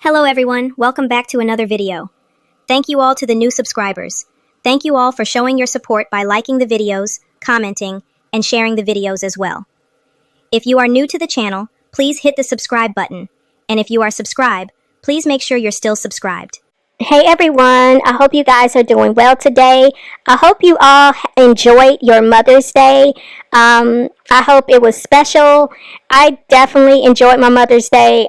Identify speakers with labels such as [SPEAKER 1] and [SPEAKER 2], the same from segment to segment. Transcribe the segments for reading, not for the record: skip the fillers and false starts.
[SPEAKER 1] Hello everyone, welcome back to another video. Thank you all to the new subscribers. Thank you all for showing your support by liking the videos, commenting, and sharing the videos as well. If you are new to the channel, please hit the subscribe button. And if you are subscribed, please make sure you're still subscribed.
[SPEAKER 2] Hey everyone, I hope you guys are doing well today. I hope you all enjoyed your Mother's Day. I hope it was special. I definitely enjoyed my Mother's Day.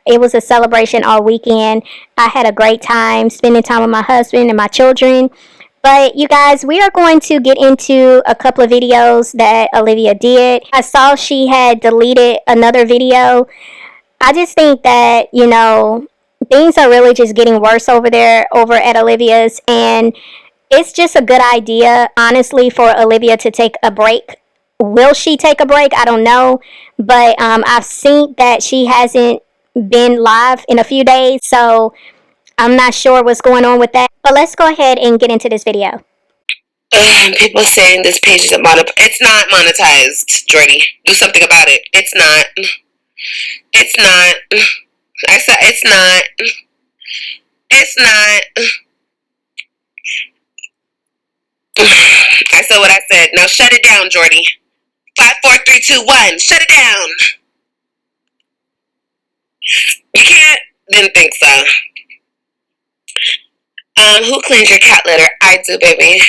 [SPEAKER 2] It was a celebration all weekend. I had a great time spending time with my husband and my children. But you guys, we are going to get into a couple of videos that Olivia did. I saw she had deleted another video. I just think that, things are really just getting worse over there, over at Olivia's, and it's just a good idea, honestly, for Olivia to take a break. Will she take a break? I don't know, but I've seen that she hasn't been live in a few days, so I'm not sure what's going on with that. But let's go ahead and get into this video.
[SPEAKER 3] People saying this page isn't monetized. It's not monetized, Jordy. Do something about it. It's not. It's not. I said it's not. It's not. I said what I said. Now shut it down, Jordy. 5, 4, 3, 2, 1. Shut it down. You can't? Didn't think so. Who cleans your cat litter? I do, baby.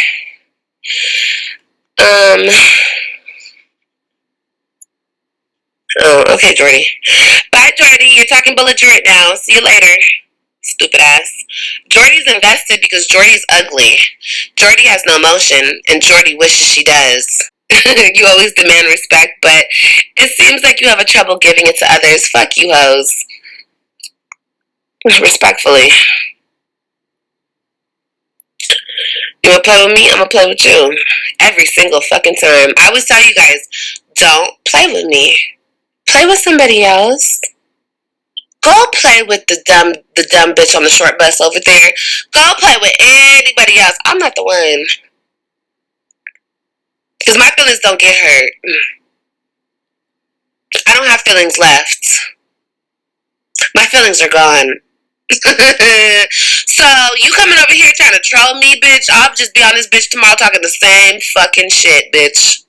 [SPEAKER 3] Oh, okay, Jordy. Bye, Jordy. You're talking belligerent now. See you later. Stupid ass. Jordy's invested because Jordy's ugly. Jordy has no emotion, and Jordy wishes she does. You always demand respect, but it seems like you have a trouble giving it to others. Fuck you, hoes. Respectfully. You wanna play with me? I'm gonna play with you. Every single fucking time. I always tell you guys, don't play with me. Play with somebody else. Go play with the dumb bitch on the short bus over there. Go play with anybody else. I'm not the one. Because my feelings don't get hurt. I don't have feelings left. My feelings are gone. So, you coming over here trying to troll me, bitch? I'll just be on this bitch tomorrow talking the same fucking shit, bitch.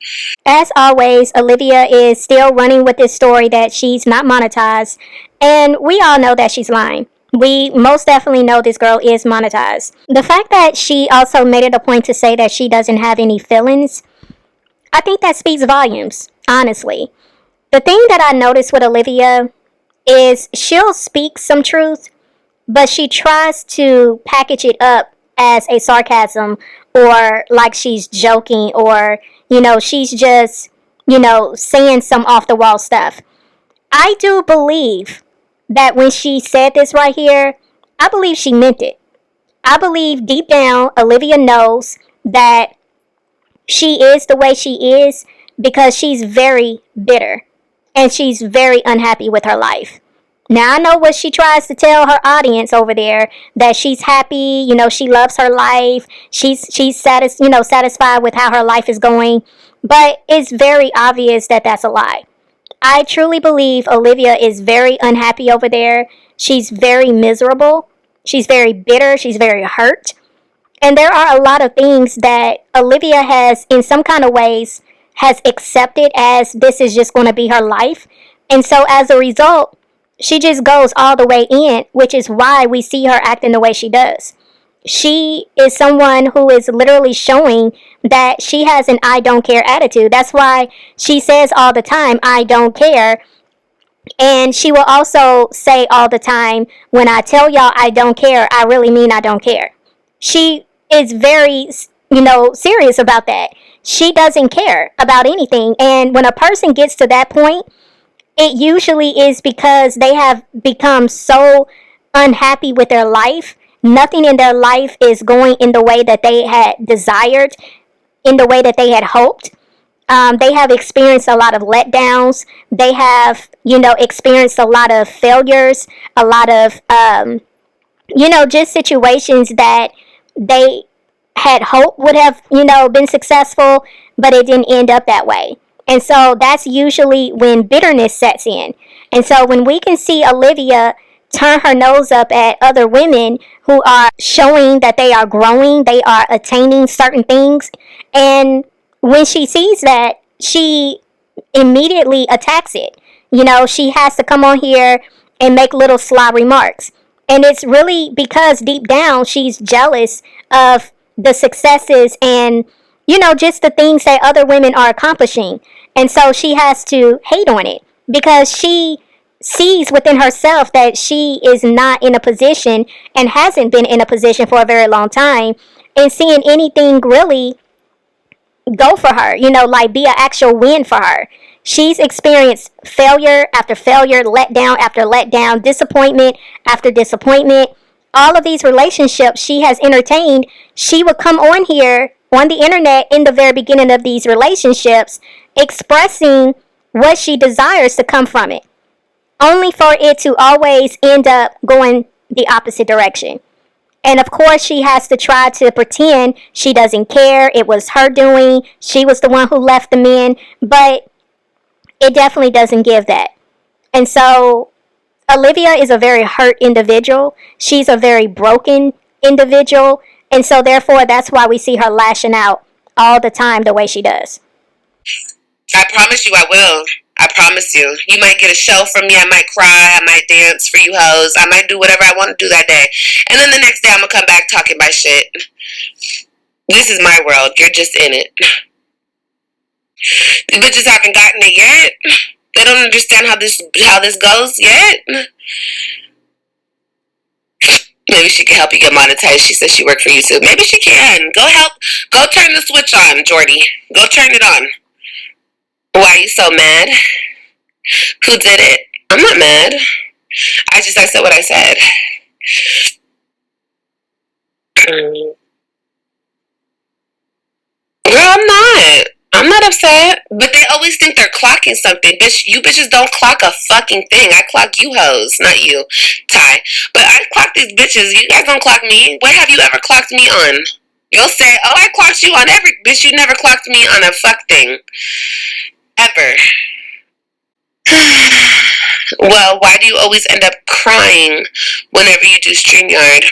[SPEAKER 2] As always, Olivia is still running with this story that she's not monetized, and we all know that she's lying. We most definitely know this girl is monetized. The fact that she also made it a point to say that she doesn't have any feelings, I think that speaks volumes, honestly. The thing that I noticed with Olivia is she'll speak some truth, but she tries to package it up as a sarcasm or like she's joking or, she's just, saying some off-the-wall stuff. I do believe that when she said this right here, I believe she meant it. I believe deep down, Olivia knows that she is the way she is because she's very bitter and she's very unhappy with her life. Now, I know what she tries to tell her audience over there, that she's happy, she loves her life, she's satisfied with how her life is going, but it's very obvious that that's a lie. I truly believe Olivia is very unhappy over there. She's very miserable. She's very bitter. She's very hurt. And there are a lot of things that Olivia has, in some kind of ways, has accepted as this is just going to be her life. And so as a result, she just goes all the way in, which is why we see her acting the way she does. She is someone who is literally showing that she has an I don't care attitude. That's why she says all the time, I don't care. And she will also say all the time, when I tell y'all I don't care, I really mean I don't care. She is very, serious about that. She doesn't care about anything. And when a person gets to that point, it usually is because they have become so unhappy with their life. Nothing in their life is going in the way that they had desired, in the way that they had hoped. They have experienced a lot of letdowns. They have, experienced a lot of failures, a lot of, just situations that they had hoped would have, been successful, but it didn't end up that way. And so that's usually when bitterness sets in. And so when we can see Olivia turn her nose up at other women who are showing that they are growing, they are attaining certain things. And when she sees that, she immediately attacks it. You know, she has to come on here and make little sly remarks. And it's really because deep down she's jealous of the successes and, you know, just the things that other women are accomplishing. And so she has to hate on it because she sees within herself that she is not in a position and hasn't been in a position for a very long time and seeing anything really go for her, you know, like be an actual win for her. She's experienced failure after failure, letdown after letdown, disappointment after disappointment. All of these relationships she has entertained, she would come on here on the internet in the very beginning of these relationships expressing what she desires to come from it, only for it to always end up going the opposite direction. And of course, she has to try to pretend she doesn't care. It was her doing. She was the one who left the men. But it definitely doesn't give that. And so Olivia is a very hurt individual. She's a very broken individual. And so therefore, that's why we see her lashing out all the time the way she does.
[SPEAKER 3] I promise you I will. I promise you. You might get a show from me. I might cry. I might dance for you hoes. I might do whatever I want to do that day. And then the next day I'm going to come back talking my shit. This is my world. You're just in it. The bitches haven't gotten it yet. They don't understand how this goes yet. Maybe she can help you get monetized. She says she worked for YouTube. Maybe she can. Go help. Go turn the switch on, Jordy. Go turn it on. Why are you so mad? Who did it? I'm not mad. I said what I said. Girl, I'm not upset. But they always think they're clocking something. Bitch, you bitches don't clock a fucking thing. I clock you hoes, not you, Ty. But I clock these bitches. You guys don't clock me. What have you ever clocked me on? You'll say, oh, I clocked you on every... Bitch, you never clocked me on a fuck thing. Ever. Well, why do you always end up crying whenever you do StreamYard?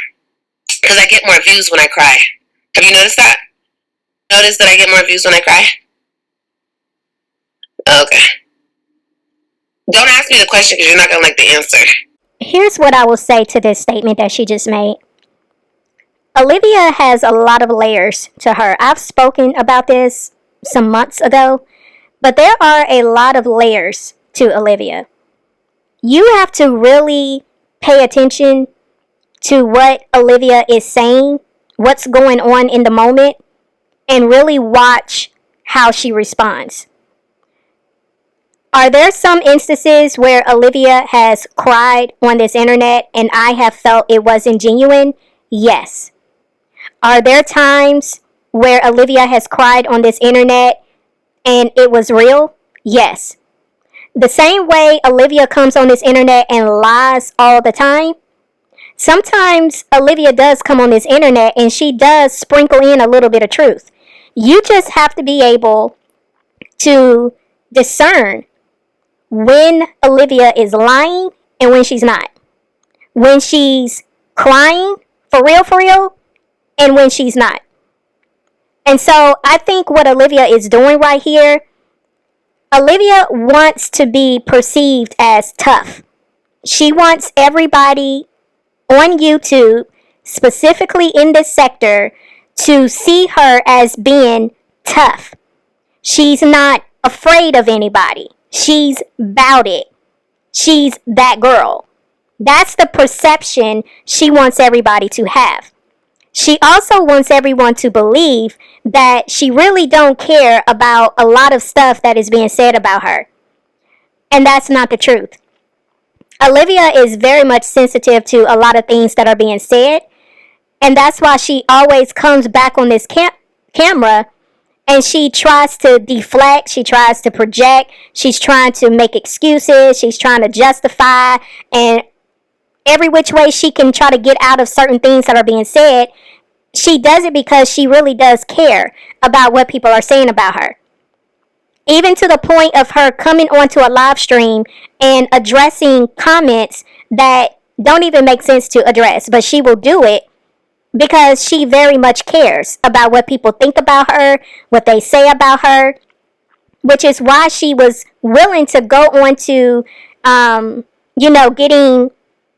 [SPEAKER 3] Because I get more views when I cry. Have you noticed that? Notice that I get more views when I cry? Okay. Don't ask me the question because you're not going to like the answer.
[SPEAKER 2] Here's what I will say to this statement that she just made. Olivia has a lot of layers to her. I've spoken about this some months ago, but there are a lot of layers to Olivia. You have to really pay attention to what Olivia is saying, what's going on in the moment, and really watch how she responds. Are there some instances where Olivia has cried on this internet and I have felt it wasn't genuine? Yes. Are there times where Olivia has cried on this internet and it was real? Yes. The same way Olivia comes on this internet and lies all the time, sometimes Olivia does come on this internet and she does sprinkle in a little bit of truth. You just have to be able to discern when Olivia is lying and when she's not. When she's crying for real, and when she's not. And so I think what Olivia is doing right here, Olivia wants to be perceived as tough. She wants everybody on YouTube, specifically in this sector, to see her as being tough. She's not afraid of anybody. She's about it. She's that girl. That's the perception she wants everybody to have. She also wants everyone to believe that she really don't care about a lot of stuff that is being said about her. And that's not the truth. Olivia is very much sensitive to a lot of things that are being said. And that's why she always comes back on this camera and she tries to deflect. She tries to project. She's trying to make excuses. She's trying to justify. And every which way she can try to get out of certain things that are being said, she does it because she really does care about what people are saying about her. Even to the point of her coming onto a live stream and addressing comments that don't even make sense to address, but she will do it because she very much cares about what people think about her, what they say about her, which is why she was willing to go on to, getting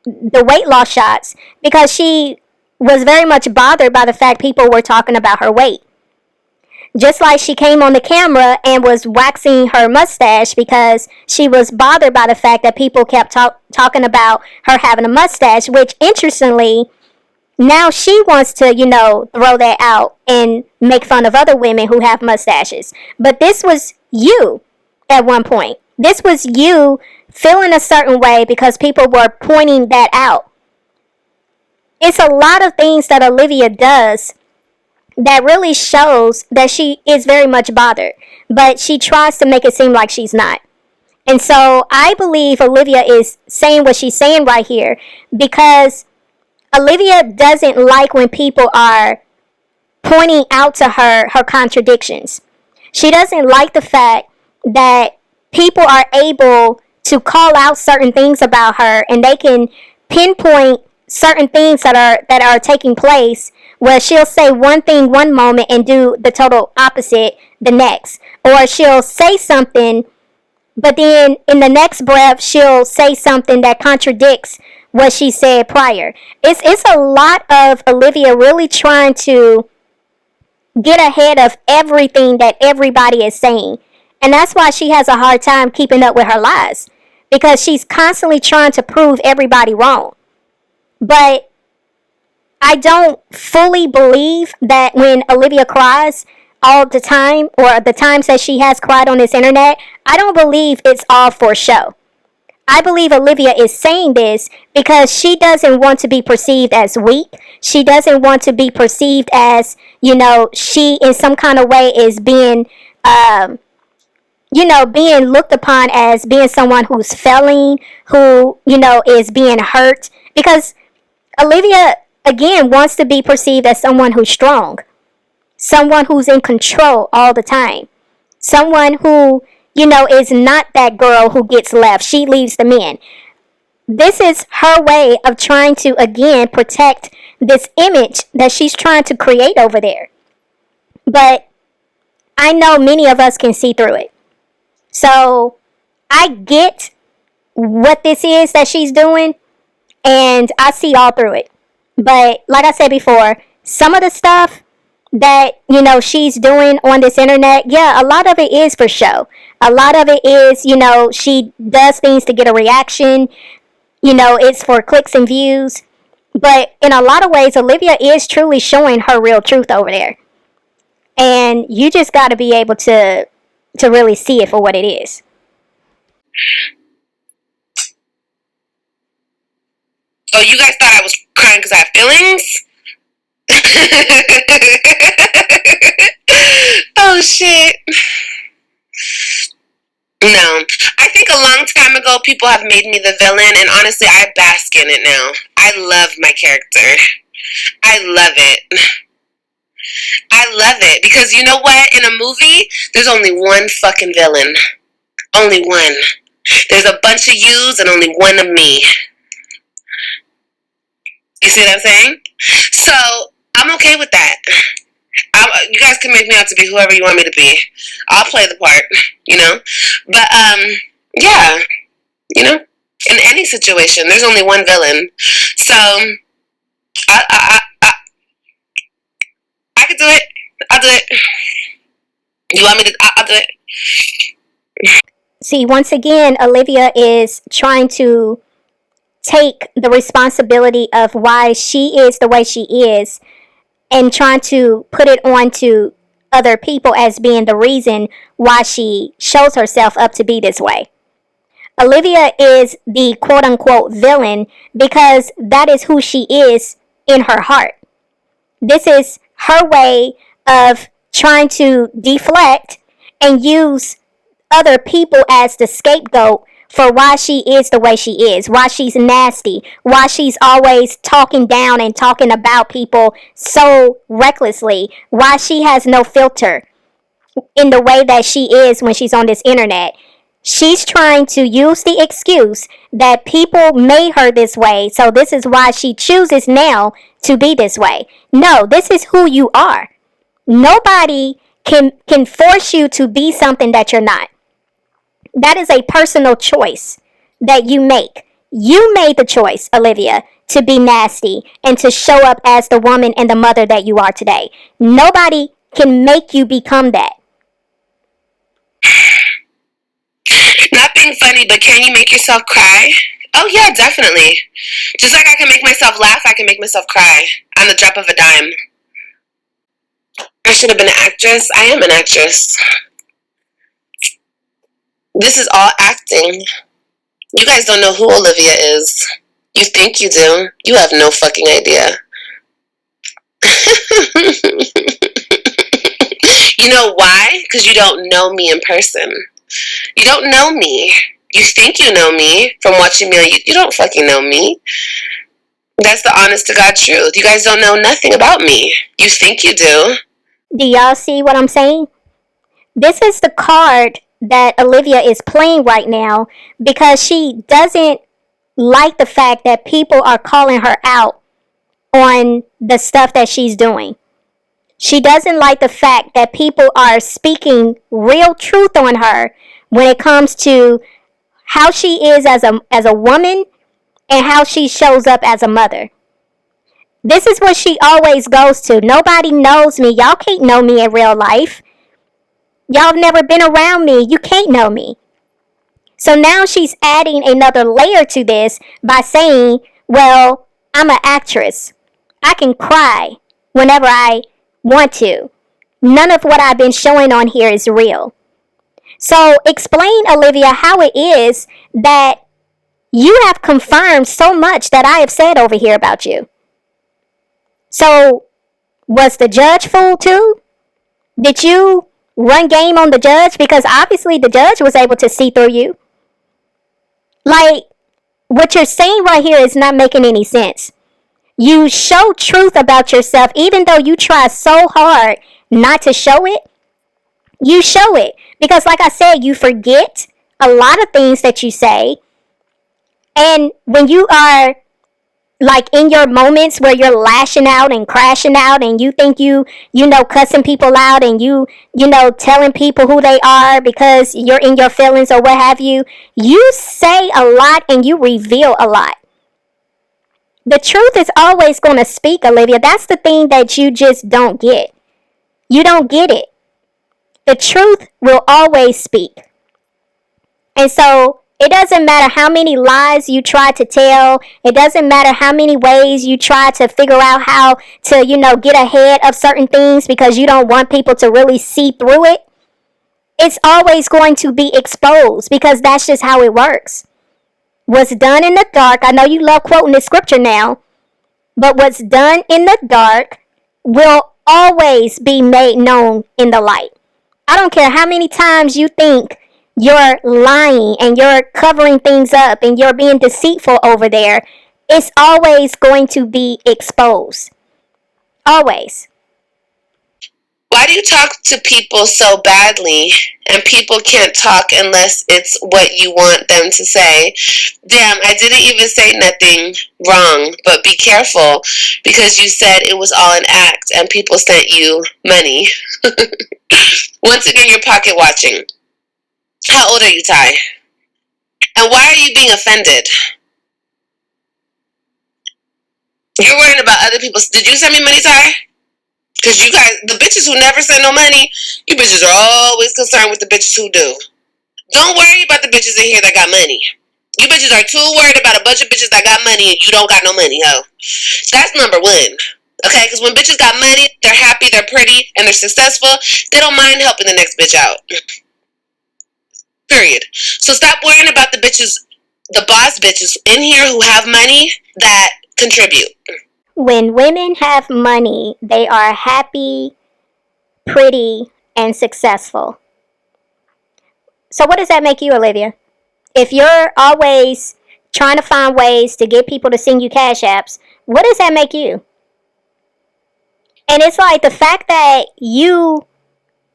[SPEAKER 2] the weight loss shots, because she was very much bothered by the fact people were talking about her weight. Just like she came on the camera and was waxing her mustache because she was bothered by the fact that people kept talking about her having a mustache, which interestingly, now she wants to, throw that out and make fun of other women who have mustaches. But this was you at one point. This was you feeling a certain way because people were pointing that out. It's a lot of things that Olivia does that really shows that she is very much bothered, but she tries to make it seem like she's not. And so I believe Olivia is saying what she's saying right here because Olivia doesn't like when people are pointing out to her contradictions. She doesn't like the fact that people are able to call out certain things about her and they can pinpoint certain things that are taking place, where she'll say one thing one moment and do the total opposite the next. Or she'll say something, but then in the next breath she'll say something that contradicts what she said prior. It's a lot of Olivia really trying to get ahead of everything that everybody is saying. And that's why she has a hard time keeping up with her lies, because she's constantly trying to prove everybody wrong. But I don't fully believe that when Olivia cries all the time, or the times that she has cried on this internet, I don't believe it's all for show. I believe Olivia is saying this because she doesn't want to be perceived as weak. She doesn't want to be perceived as, she in some kind of way is being, being looked upon as being someone who's failing, who, is being hurt. Because Olivia, again, wants to be perceived as someone who's strong, someone who's in control all the time, someone who, is not that girl who gets left. She leaves the men. This is her way of trying to, again, protect this image that she's trying to create over there. But I know many of us can see through it. So I get what this is that she's doing, and I see all through it. But like I said before, some of the stuff that, she's doing on this internet, yeah, a lot of it is for show. A lot of it is, she does things to get a reaction. It's for clicks and views. But in a lot of ways, Olivia is truly showing her real truth over there. And you just got to be able to really see it for what it is.
[SPEAKER 3] Oh, you guys thought I was crying because I have feelings? Oh, shit. No. I think a long time ago people have made me the villain, and honestly, I bask in it now. I love my character. I love it. I love it. Because you know what? In a movie, there's only one fucking villain. Only one. There's a bunch of yous and only one of me. You see what I'm saying? So, I'm okay with that. You guys can make me out to be whoever you want me to be. I'll play the part, But, yeah, in any situation, there's only one villain. So, I can do it. I'll do it. You want me to? I'll do it.
[SPEAKER 2] See, once again, Olivia is trying to take the responsibility of why she is the way she is and trying to put it on to other people as being the reason why she shows herself up to be this way. Olivia is the quote-unquote villain because that is who she is in her heart. This is her way of trying to deflect and use other people as the scapegoat for why she is the way she is, why she's nasty, why she's always talking down and talking about people so recklessly, why she has no filter in the way that she is when she's on this internet. She's trying to use the excuse that people made her this way, so this is why she chooses now to be this way. No, this is who you are. Nobody can force you to be something that you're not. That is a personal choice that you make. You made the choice, Olivia, to be nasty and to show up as the woman and the mother that you are today. Nobody can make you become that.
[SPEAKER 3] Not being funny, but can you make yourself cry? Oh yeah, definitely. Just like I can make myself laugh, I can make myself cry on the drop of a dime. I should have been an actress. I am an actress. This is all acting. You guys don't know who Olivia is. You think you do. You have no fucking idea. You know why? Because you don't know me in person. You don't know me. You think you know me from watching me on YouTube. You don't fucking know me. That's the honest to God truth. You guys don't know nothing about me. You think you do.
[SPEAKER 2] Do y'all see what I'm saying? This is the card that Olivia is playing right now because she doesn't like the fact that people are calling her out on the stuff that she's doing. She doesn't like the fact that people are speaking real truth on her when it comes to how she is as a woman and how she shows up as a mother. This is what she always goes to. Nobody knows me. Y'all can't know me in real life. Y'all have never been around me. You can't know me. So now she's adding another layer to this by saying, well, I'm an actress. I can cry whenever I want to. None of what I've been showing on here is real. So explain, Olivia, how it is that you have confirmed so much that I have said over here about you. So was the judge fooled too? Did you run game on the judge? Because obviously the judge was able to see through you. Like, what you're saying right here is not making any sense. You show truth about yourself, even though you try so hard not to show it. You show it. Because like I said, you forget a lot of things that you say. And when you are like in your moments where you're lashing out and crashing out and you think you know, cussing people out and you know, telling people who they are because you're in your feelings or what have you, you say a lot and you reveal a lot. The truth is always going to speak, Olivia. That's the thing that you just don't get. You don't get it. The truth will always speak. And so it doesn't matter how many lies you try to tell. It doesn't matter how many ways you try to figure out how to, you know, get ahead of certain things because you don't want people to really see through it. It's always going to be exposed because that's just how it works. What's done in the dark, I know you love quoting the scripture now, but what's done in the dark will always be made known in the light. I don't care how many times you think you're lying and you're covering things up and you're being deceitful over there, it's always going to be exposed. Always.
[SPEAKER 3] Why do you talk to people so badly and people can't talk unless it's what you want them to say? Damn, I didn't even say nothing wrong, but be careful because you said it was all an act and people sent you money. Once again, you're pocket watching. How old are you, Ty? And why are you being offended? You're worrying about other people's... Did you send me money, Ty? Because you guys, the bitches who never send no money, you bitches are always concerned with the bitches who do. Don't worry about the bitches in here that got money. You bitches are too worried about a bunch of bitches that got money and you don't got no money, ho. That's number one. Okay? Because when bitches got money, they're happy, they're pretty, and they're successful. They don't mind helping the next bitch out. Period. So stop worrying about the bitches, the boss bitches in here who have money that contribute.
[SPEAKER 2] When women have money, they are happy, pretty, and successful. So what does that make you, Olivia? If you're always trying to find ways to get people to send you cash apps, what does that make you? And it's like the fact that you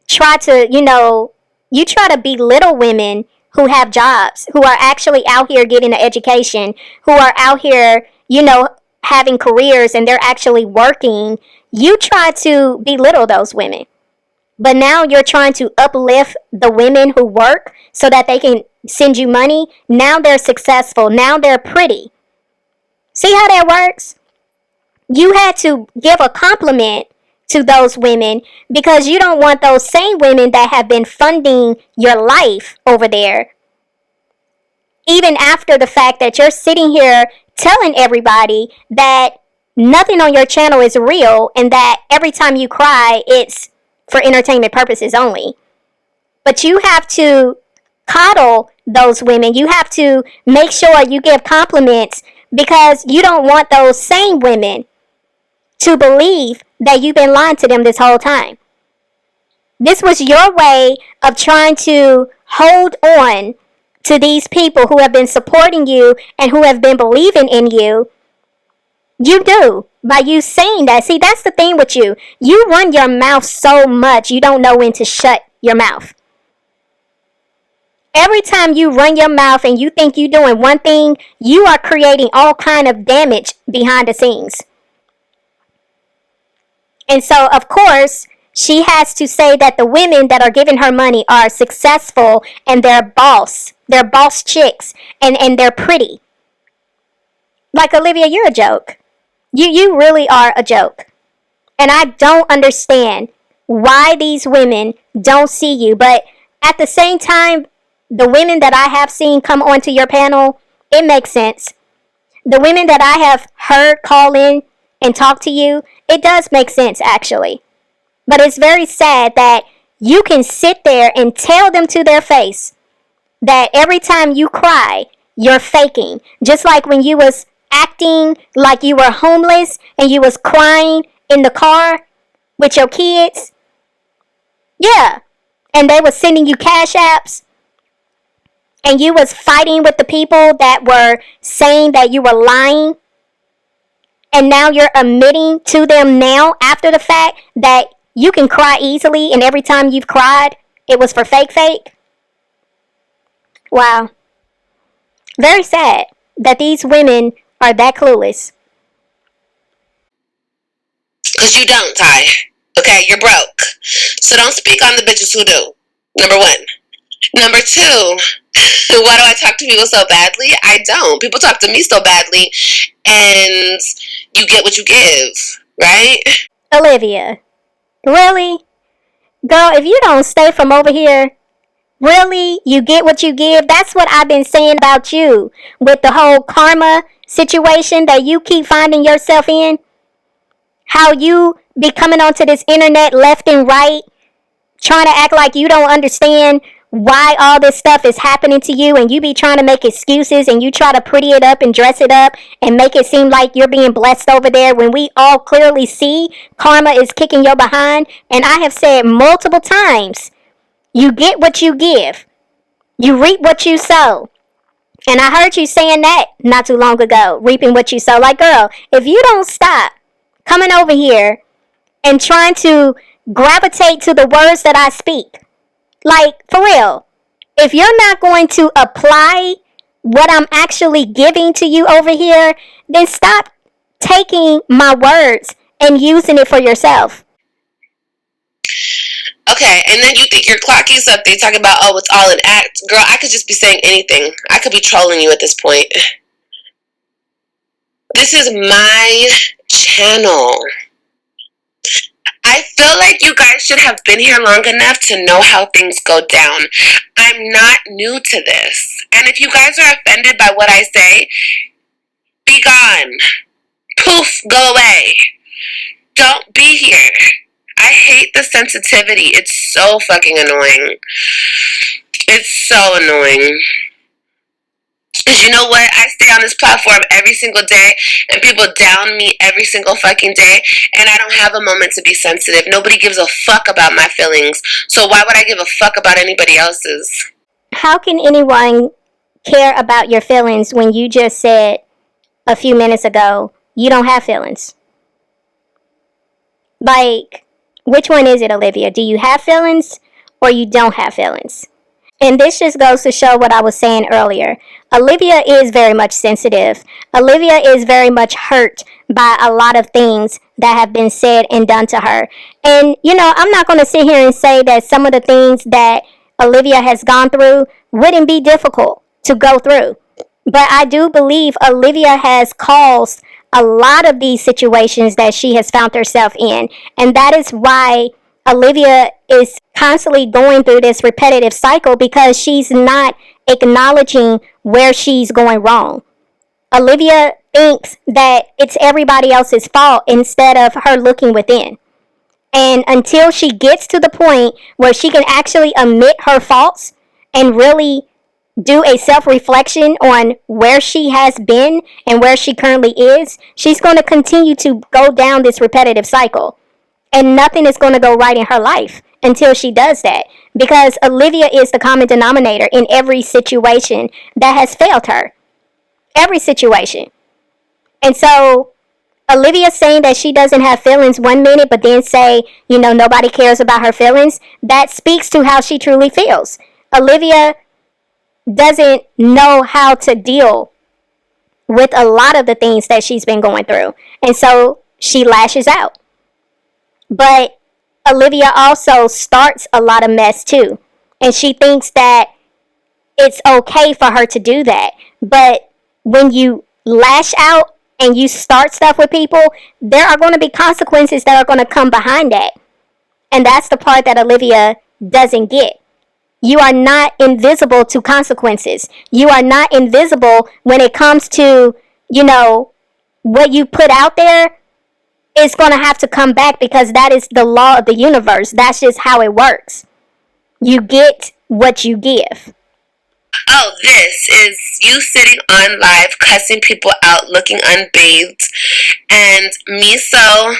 [SPEAKER 2] try to, you know, you try to belittle women who have jobs, who are actually out here getting an education, who are out here, having careers and they're actually working. You try to belittle those women. But now you're trying to uplift the women who work so that they can send you money. Now they're successful. Now they're pretty. See how that works? You had to give a compliment to those women because you don't want those same women that have been funding your life over there, even after the fact that you're sitting here telling everybody that nothing on your channel is real and that every time you cry, it's for entertainment purposes only. But you have to coddle those women. You have to make sure you give compliments because you don't want those same women to believe that you've been lying to them this whole time. This was your way of trying to hold on to these people who have been supporting you and who have been believing in you. You do, by you saying that. See, that's the thing with you. You run your mouth so much, you don't know when to shut your mouth. Every time you run your mouth and you think you're doing one thing, you are creating all kind of damage behind the scenes. And so, of course, she has to say that the women that are giving her money are successful and they're boss chicks, and they're pretty. Like, Olivia, you're a joke. You really are a joke. And I don't understand why these women don't see you. But at the same time, the women that I have seen come onto your panel, it makes sense. The women that I have heard call in and talk to you, it does make sense, actually. But it's very sad that you can sit there and tell them to their face that every time you cry, you're faking. Just like when you was acting like you were homeless and you was crying in the car with your kids. Yeah. And they was sending you cash apps. And you was fighting with the people that were saying that you were lying. And now you're admitting to them now after the fact that you can cry easily and every time you've cried, it was for fake. Wow. Very sad that these women are that clueless.
[SPEAKER 3] Because you don't, Ty. Okay, you're broke. So don't speak on the bitches who do. Number one. Number two, why do I talk to people so badly? I don't. People talk to me so badly, and you get what you give, right?
[SPEAKER 2] Olivia, really? Girl, if you don't stay from over here, really, you get what you give? That's what I've been saying about you with the whole karma situation that you keep finding yourself in. How you be coming onto this internet left and right, trying to act like you don't understand why all this stuff is happening to you, and you be trying to make excuses and you try to pretty it up and dress it up and make it seem like you're being blessed over there when we all clearly see karma is kicking your behind. And I have said multiple times, you get what you give. You reap what you sow. And I heard you saying that not too long ago, reaping what you sow. Like, girl, if you don't stop coming over here and trying to gravitate to the words that I speak, like, for real, if you're not going to apply what I'm actually giving to you over here, then stop taking my words and using it for yourself.
[SPEAKER 3] Okay, and then you think your clockies up there talking about, oh, it's all an act. Girl, I could just be saying anything. I could be trolling you at this point. This is my channel. I feel like you guys should have been here long enough to know how things go down. I'm not new to this. And if you guys are offended by what I say, be gone. Poof, go away. Don't be here. I hate the sensitivity. It's so fucking annoying. It's so annoying. Because you know what? I stay on this platform every single day and people down me every single fucking day, and I don't have a moment to be sensitive. Nobody gives a fuck about my feelings. So why would I give a fuck about anybody else's?
[SPEAKER 2] How can anyone care about your feelings when you just said a few minutes ago you don't have feelings? Like, which one is it, Olivia? Do you have feelings or you don't have feelings? And this just goes to show what I was saying earlier. Olivia is very much sensitive. Olivia is very much hurt by a lot of things that have been said and done to her. And, I'm not going to sit here and say that some of the things that Olivia has gone through wouldn't be difficult to go through. But I do believe Olivia has caused a lot of these situations that she has found herself in. And that is why Olivia is constantly going through this repetitive cycle, because she's not acknowledging where she's going wrong. Olivia thinks that it's everybody else's fault instead of her looking within. And until she gets to the point where she can actually admit her faults and really do a self-reflection on where she has been and where she currently is, she's going to continue to go down this repetitive cycle. And nothing is going to go right in her life until she does that. Because Olivia is the common denominator in every situation that has failed her. Every situation. And so Olivia saying that she doesn't have feelings one minute, but then say, nobody cares about her feelings, that speaks to how she truly feels. Olivia doesn't know how to deal with a lot of the things that she's been going through. And so she lashes out. But Olivia also starts a lot of mess too. And she thinks that it's okay for her to do that. But when you lash out and you start stuff with people, there are going to be consequences that are going to come behind that. And that's the part that Olivia doesn't get. You are not invisible to consequences. You are not invisible when it comes to, what you put out there is going to have to come back, because that is the law of the universe. That's just how it works. You get what you give.
[SPEAKER 3] Oh, this is you sitting on live, cussing people out, looking unbathed, and Miso,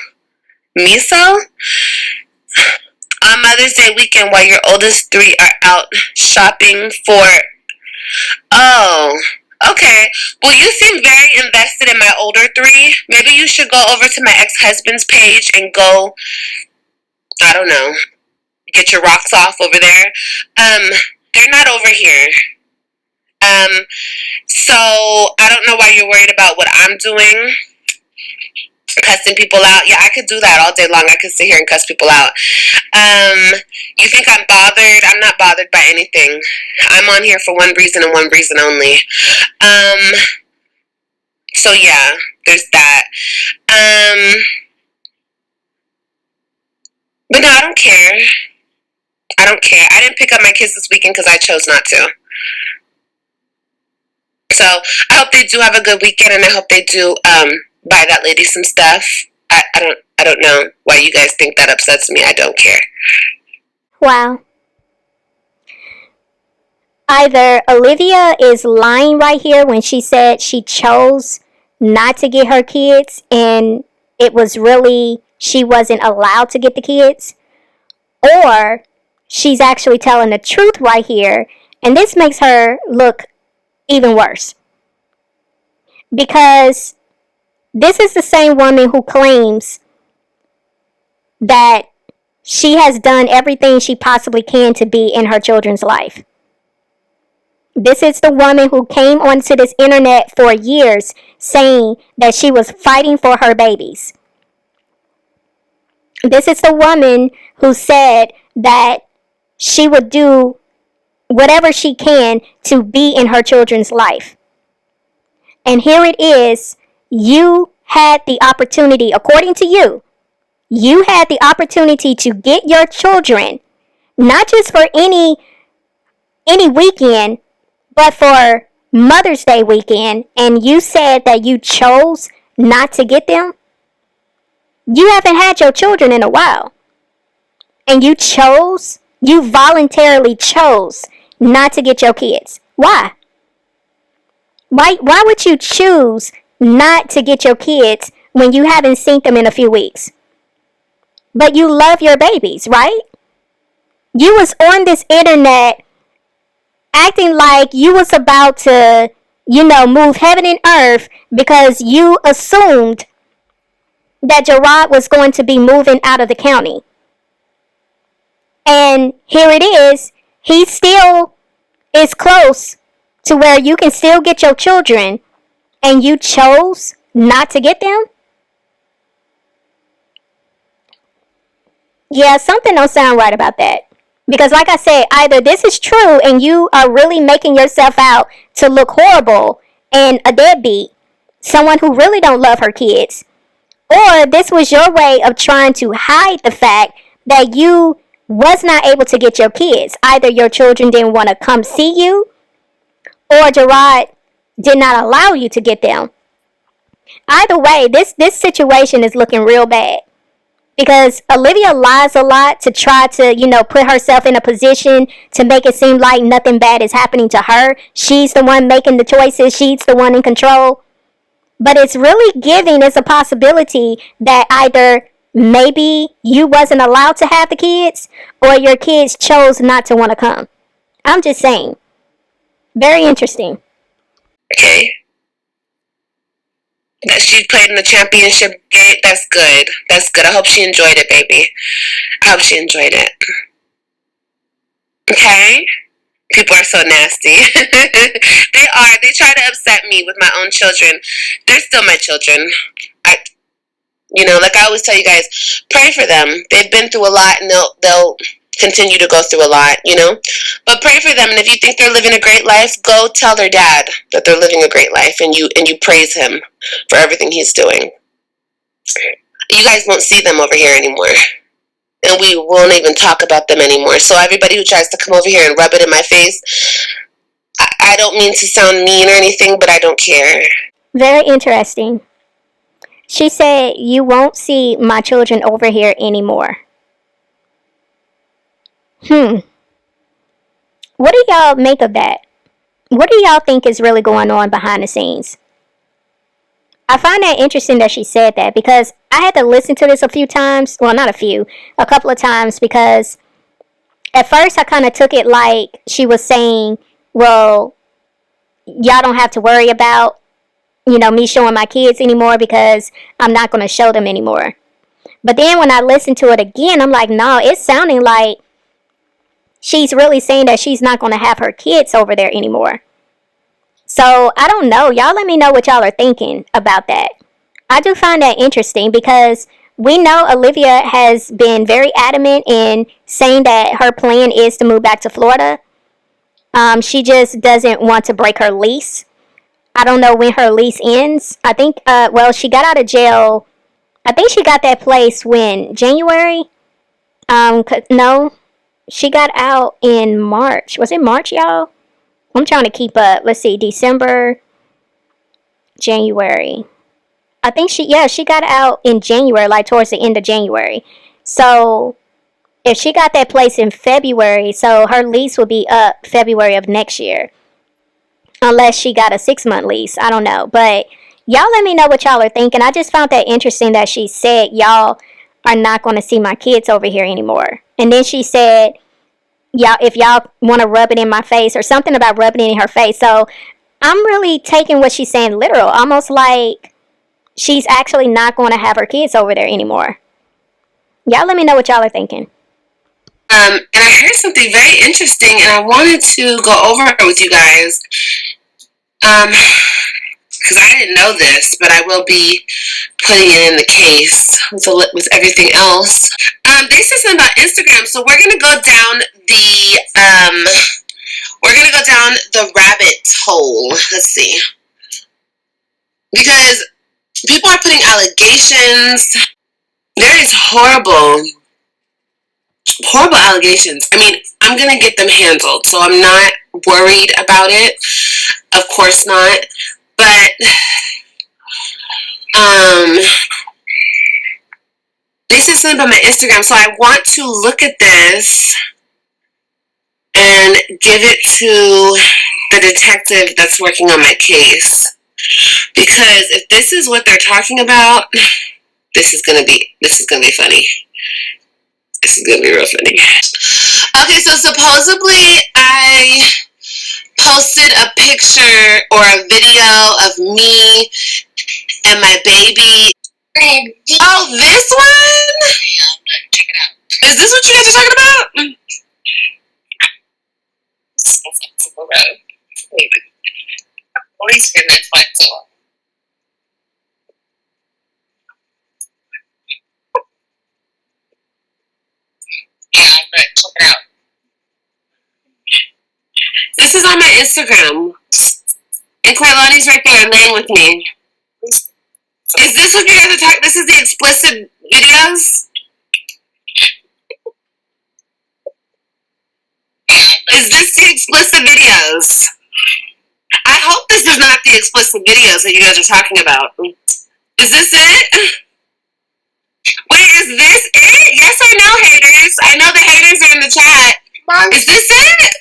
[SPEAKER 3] on Mother's Day weekend while your oldest three are out shopping for... Oh, okay. Well, you seem very invested in my older three. Maybe you should go over to my ex-husband's page and go, I don't know, get your rocks off over there. They're not over here. So I don't know why you're worried about what I'm doing. Cussing people out. Yeah, I could do that all day long. I could sit here and cuss people out. You think I'm bothered? I'm not bothered by anything. I'm on here for one reason and one reason only. So yeah, there's that. But no, I don't care. I don't care. I didn't pick up my kids this weekend because I chose not to. So I hope they do have a good weekend, and I hope they do buy that lady some stuff. I don't know why you guys think that upsets me. I don't care.
[SPEAKER 2] Wow. Either Olivia is lying right here when she said she chose not to get her kids, and it was really she wasn't allowed to get the kids, or she's actually telling the truth right here, and this makes her look even worse. Because this is the same woman who claims that she has done everything she possibly can to be in her children's life. This is the woman who came onto this internet for years saying that she was fighting for her babies. This is the woman who said that she would do whatever she can to be in her children's life. And here it is, you had the opportunity, according to you, you had the opportunity to get your children, not just for any weekend, but for Mother's Day weekend, and you said that you chose not to get them. You haven't had your children in a while. And you voluntarily chose not to get your kids. Why? Why would you choose not to get your kids when you haven't seen them in a few weeks? But you love your babies, right? You was on this internet acting like you was about to, move heaven and earth because you assumed that Gerard was going to be moving out of the county. And here it is, he's still is close to where you can still get your children and you chose not to get them? Yeah, something don't sound right about that. Because like I said, either this is true and you are really making yourself out to look horrible and a deadbeat, someone who really don't love her kids, or this was your way of trying to hide the fact that you was not able to get your kids. Either your children didn't want to come see you, or Gerard did not allow you to get them. Either way, this situation is looking real bad. Because Olivia lies a lot to try to, put herself in a position to make it seem like nothing bad is happening to her. She's the one making the choices. She's the one in control. But it's really giving as a possibility that either maybe you wasn't allowed to have the kids or your kids chose not to want to come. I'm just saying. Very interesting.
[SPEAKER 3] Okay. That she played in the championship game. That's good. That's good. I hope she enjoyed it, baby. I hope she enjoyed it. Okay? People are so nasty. They are. They try to upset me with my own children. They're still my children. Like I always tell you guys, pray for them. They've been through a lot, and they'll continue to go through a lot, But pray for them, and if you think they're living a great life, go tell their dad that they're living a great life, and you praise him for everything he's doing. You guys won't see them over here anymore, and we won't even talk about them anymore. So everybody who tries to come over here and rub it in my face, I don't mean to sound mean or anything, but I don't care.
[SPEAKER 2] Very interesting. She said, you won't see my children over here anymore. What do y'all make of that? What do y'all think is really going on behind the scenes? I find that interesting that she said that because I had to listen to this a few times. Well, not a few, a couple of times, because at first I kind of took it like she was saying, well, y'all don't have to worry about, me showing my kids anymore because I'm not going to show them anymore. But then when I listened to it again, I'm like, no, it's sounding like she's really saying that she's not going to have her kids over there anymore. So, I don't know. Y'all let me know what y'all are thinking about that. I do find that interesting because we know Olivia has been very adamant in saying that her plan is to move back to Florida. She just doesn't want to break her lease. I don't know when her lease ends. I think, she got out of jail. I think she got that place when? January? No. She got out in March. Was it March, y'all? I'm trying to keep up. Let's see. December, January. I think she got out in January, like towards the end of January. So, if she got that place in February, so her lease will be up February of next year. Unless she got a 6-month lease. I don't know. But y'all let me know what y'all are thinking. I just found that interesting that she said y'all are not going to see my kids over here anymore. And then she said, if y'all want to rub it in my face or something about rubbing it in her face. So I'm really taking what she's saying literal. Almost like she's actually not going to have her kids over there anymore. Y'all let me know what y'all are thinking.
[SPEAKER 3] And I heard something very interesting, and I wanted to go over it with you guys. Because I didn't know this, but I will be putting it in the case with everything else. They said something about Instagram, so we're gonna go down the rabbit hole. Let's see, because people are putting allegations. There is horrible allegations. I mean, I'm gonna get them handled, so I'm not worried about it. Of course not. But they said something about my Instagram, so I want to look at this and give it to the detective that's working on my case. Because if this is what they're talking about, this is gonna be funny. This is gonna be real funny. Okay, so supposedly I posted a picture or a video of me and my baby. Oh, this one? Yeah, look, check it out. Is this what you guys are talking about? Always been that flexible. Yeah, but check it out. This is on my Instagram. And Carloni's right there laying with me. Is this what you guys are talking? This is the explicit videos? Is this the explicit videos? I hope this is not the explicit videos that you guys are talking about. Is this it? Wait, is this it? Yes or no, haters? I know the haters are in the chat. Mom, is this it?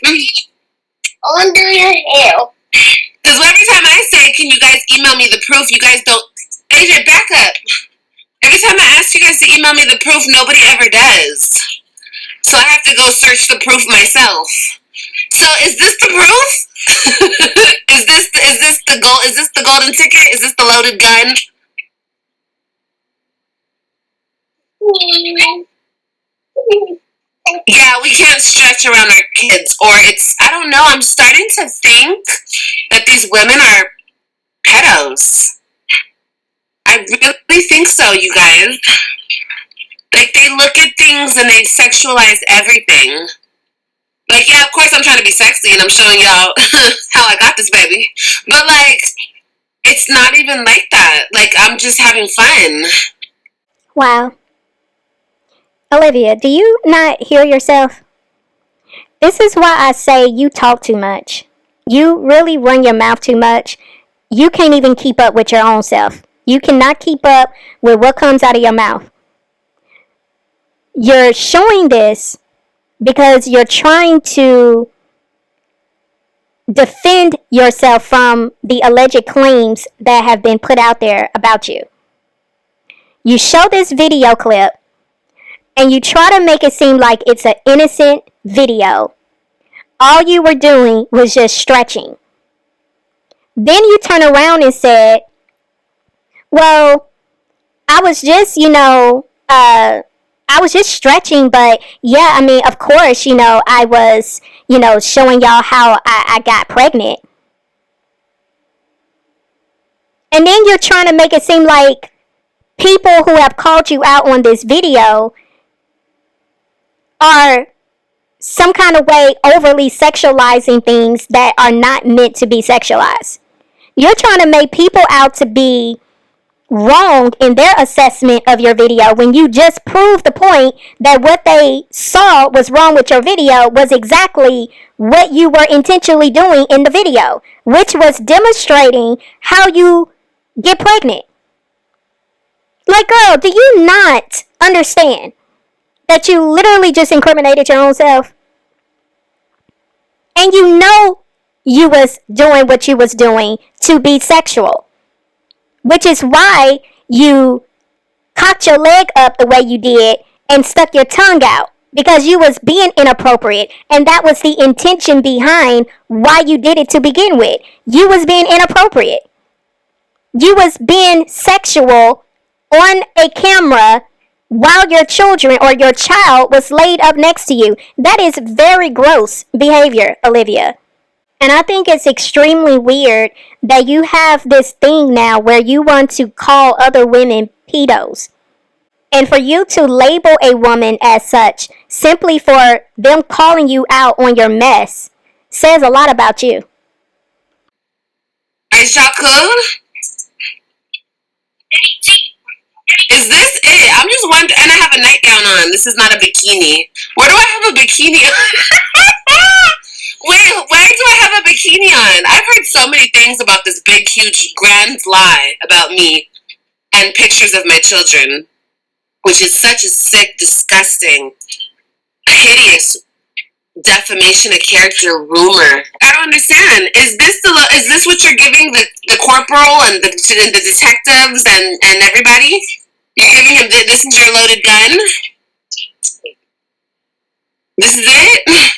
[SPEAKER 3] Undo your hair. Because every time I say, can you guys email me the proof, you guys don't. AJ, back up. Every time I ask you guys to email me the proof, nobody ever does. So I have to go search the proof myself. So is this the proof? Is this the golden ticket? Is this the loaded gun? Yeah, we can't stretch around our kids, or I don't know, I'm starting to think that these women are pedos. I really think so, you guys. Like, they look at things and they sexualize everything. Like, yeah, of course I'm trying to be sexy and I'm showing y'all how I got this baby. But, like, it's not even like that. Like, I'm just having fun.
[SPEAKER 2] Wow. Olivia, do you not hear yourself? This is why I say you talk too much. You really run your mouth too much. You can't even keep up with your own self. You cannot keep up with what comes out of your mouth. You're showing this because you're trying to defend yourself from the alleged claims that have been put out there about you. You show this video clip and you try to make it seem like it's an innocent video. All you were doing was just stretching. Then you turn around and said, well, I was just, I was just stretching, but yeah, I mean, of course, I was, showing y'all how I got pregnant. And then you're trying to make it seem like people who have called you out on this video are some kind of way overly sexualizing things that are not meant to be sexualized. You're trying to make people out to be wrong in their assessment of your video when you just proved the point that what they saw was wrong with your video was exactly what you were intentionally doing in the video, which was demonstrating how you get pregnant. Like, girl, do you not understand that you literally just incriminated your own self? And you know you was doing what you was doing to be sexual, which is why you cocked your leg up the way you did and stuck your tongue out, because you was being inappropriate, and that was the intention behind why you did it to begin with. You was being inappropriate. You was being sexual on a camera while your children or your child was laid up next to you. That is very gross behavior, Olivia. And I think it's extremely weird that you have this thing now where you want to call other women pedos. And for you to label a woman as such simply for them calling you out on your mess says a lot about you.
[SPEAKER 3] Is y'all cool? Is this it? I'm just wondering, and I have a nightgown on. This is not a bikini. Where do I have a bikini on? Wait, why do I have a bikini on? I've heard so many things about this big, huge, grand lie about me and pictures of my children, which is such a sick, disgusting, hideous defamation of character rumor. I don't understand. Is this what you're giving the corporal and the detectives and everybody? You're giving him this is your loaded gun? This is it?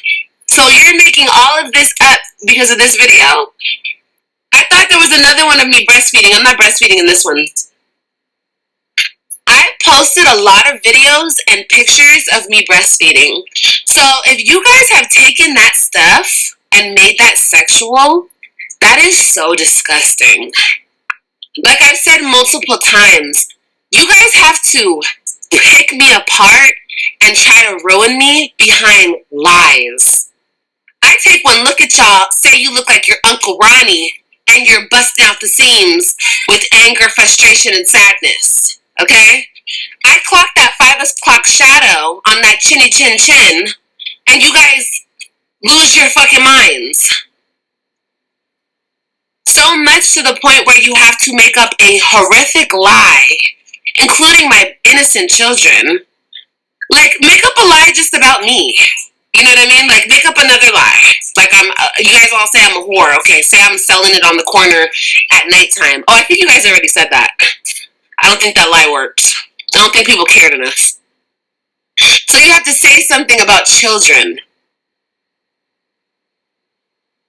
[SPEAKER 3] So you're making all of this up because of this video? I thought there was another one of me breastfeeding. I'm not breastfeeding in this one. I posted a lot of videos and pictures of me breastfeeding. So if you guys have taken that stuff and made that sexual, that is so disgusting. Like I've said multiple times, you guys have to pick me apart and try to ruin me behind lies. I take one look at y'all, say you look like your Uncle Ronnie, and you're busting out the seams with anger, frustration, and sadness. Okay? I clock that 5 o'clock shadow on that chinny chin chin, and you guys lose your fucking minds. So much to the point where you have to make up a horrific lie, including my innocent children. Like, make up a lie just about me. You know what I mean? Like, make up another lie. Like, you guys all say I'm a whore. Okay, say I'm selling it on the corner at nighttime. Oh, I think you guys already said that. I don't think that lie worked. I don't think people cared enough. So you have to say something about children.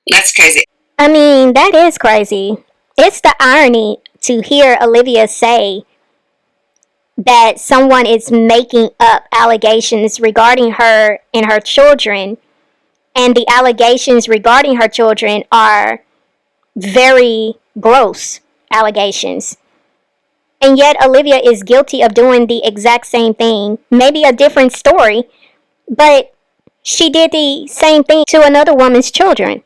[SPEAKER 3] That's crazy.
[SPEAKER 2] I mean, that is crazy. It's the irony to hear Olivia say that someone is making up allegations regarding her and her children, and the allegations regarding her children are very gross allegations. And yet Olivia is guilty of doing the exact same thing. Maybe a different story, but she did the same thing to another woman's children.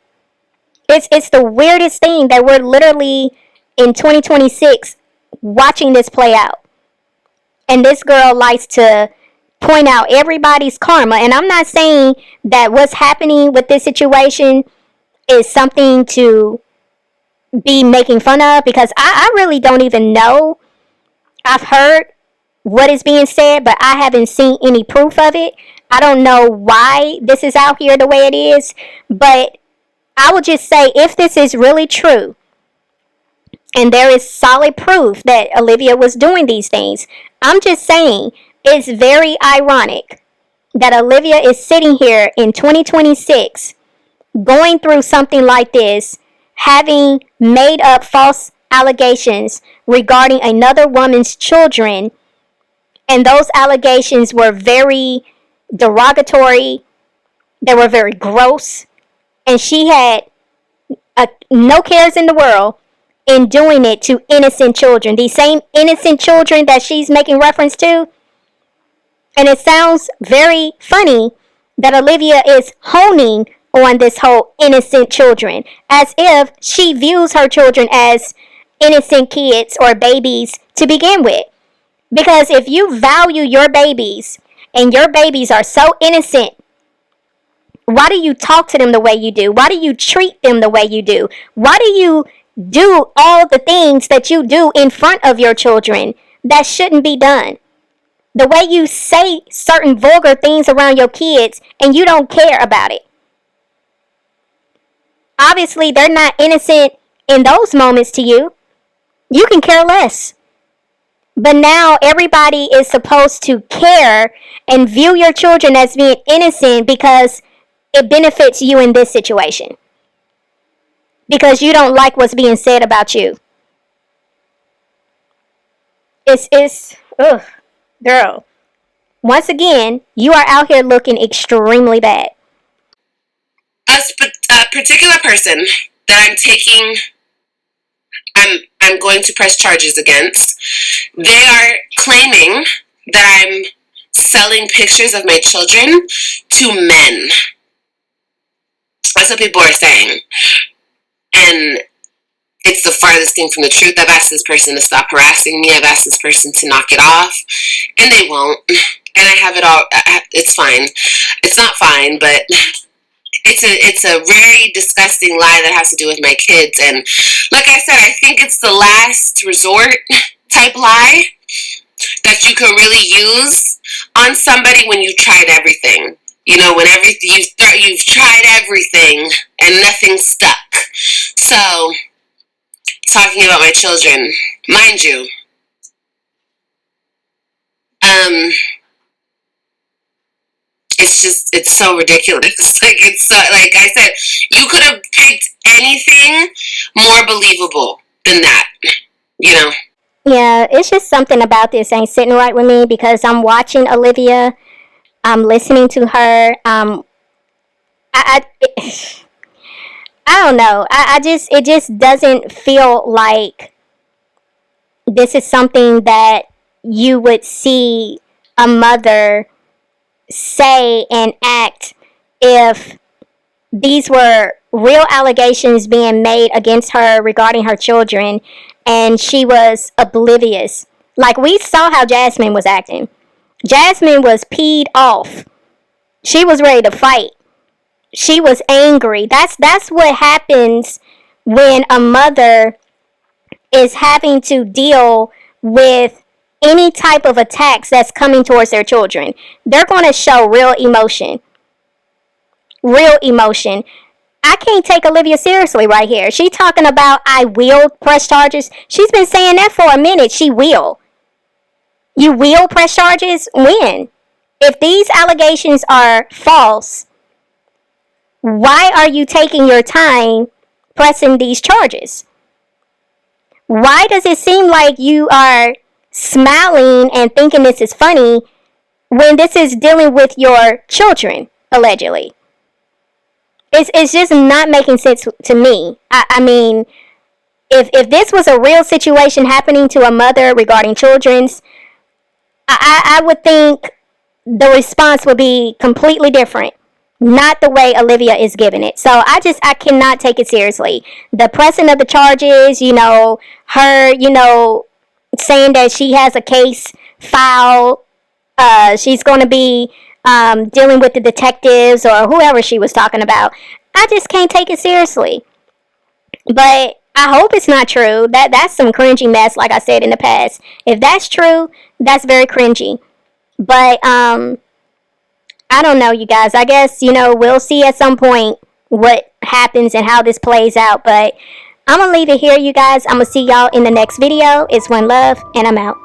[SPEAKER 2] It's the weirdest thing that we're literally in 2026 watching this play out. And this girl likes to point out everybody's karma. And I'm not saying that what's happening with this situation is something to be making fun of, because I really don't even know. I've heard what is being said, but I haven't seen any proof of it. I don't know why this is out here the way it is, but I would just say, if this is really true, and there is solid proof that Olivia was doing these things, I'm just saying it's very ironic that Olivia is sitting here in 2026 going through something like this, having made up false allegations regarding another woman's children, and those allegations were very derogatory, they were very gross, and she had no cares in the world in doing it to innocent children. These same innocent children that she's making reference to. And it sounds very funny that Olivia is honing on this whole innocent children, as if she views her children as innocent kids or babies to begin with. Because if you value your babies, and your babies are so innocent, why do you talk to them the way you do? Why do you treat them the way you do? Why do you do all the things that you do in front of your children that shouldn't be done? The way you say certain vulgar things around your kids and you don't care about it. Obviously, they're not innocent in those moments to you. You can care less. But now everybody is supposed to care and view your children as being innocent because it benefits you in this situation. Because you don't like what's being said about you. Ugh, girl. Once again, you are out here looking extremely bad.
[SPEAKER 3] A particular person that I'm going to press charges against, they are claiming that I'm selling pictures of my children to men. That's what people are saying. And it's the farthest thing from the truth. I've asked this person to stop harassing me. I've asked this person to knock it off. And they won't. And I have it all. It's fine. It's not fine, but it's a very disgusting lie that has to do with my kids. And like I said, I think it's the last resort type lie that you can really use on somebody when you've tried everything. You know, when you've tried everything and nothing stuck. So, talking about my children, mind you, it's so ridiculous. Like I said, you could have picked anything more believable than that, you know?
[SPEAKER 2] Yeah, it's just something about this ain't sitting right with me, because I'm watching Olivia, I'm listening to her, I don't know. It just doesn't feel like this is something that you would see a mother say and act if these were real allegations being made against her regarding her children and she was oblivious. Like, we saw how Jasmine was acting. Jasmine was peed off. She was ready to fight. She was angry. That's what happens when a mother is having to deal with any type of attacks that's coming towards their children. They're going to show real emotion. Real emotion. I can't take Olivia seriously right here. She talking about I will press charges. She's been saying that for a minute. She will. You will press charges? When? If these allegations are false, why are you taking your time pressing these charges? Why does it seem like you are smiling and thinking this is funny when this is dealing with your children, allegedly? It's just not making sense to me. I mean, if this was a real situation happening to a mother regarding children's, I would think the response would be completely different. Not the way Olivia is giving it. So I cannot take it seriously. The pressing of the charges, her, saying that she has a case filed. She's going to be dealing with the detectives or whoever she was talking about. I just can't take it seriously. But I hope it's not true. That's some cringy mess, like I said in the past. If that's true, that's very cringy. But I don't know, you guys. I guess, we'll see at some point what happens and how this plays out. But I'm going to leave it here, you guys. I'm going to see y'all in the next video. It's OneLove, and I'm out.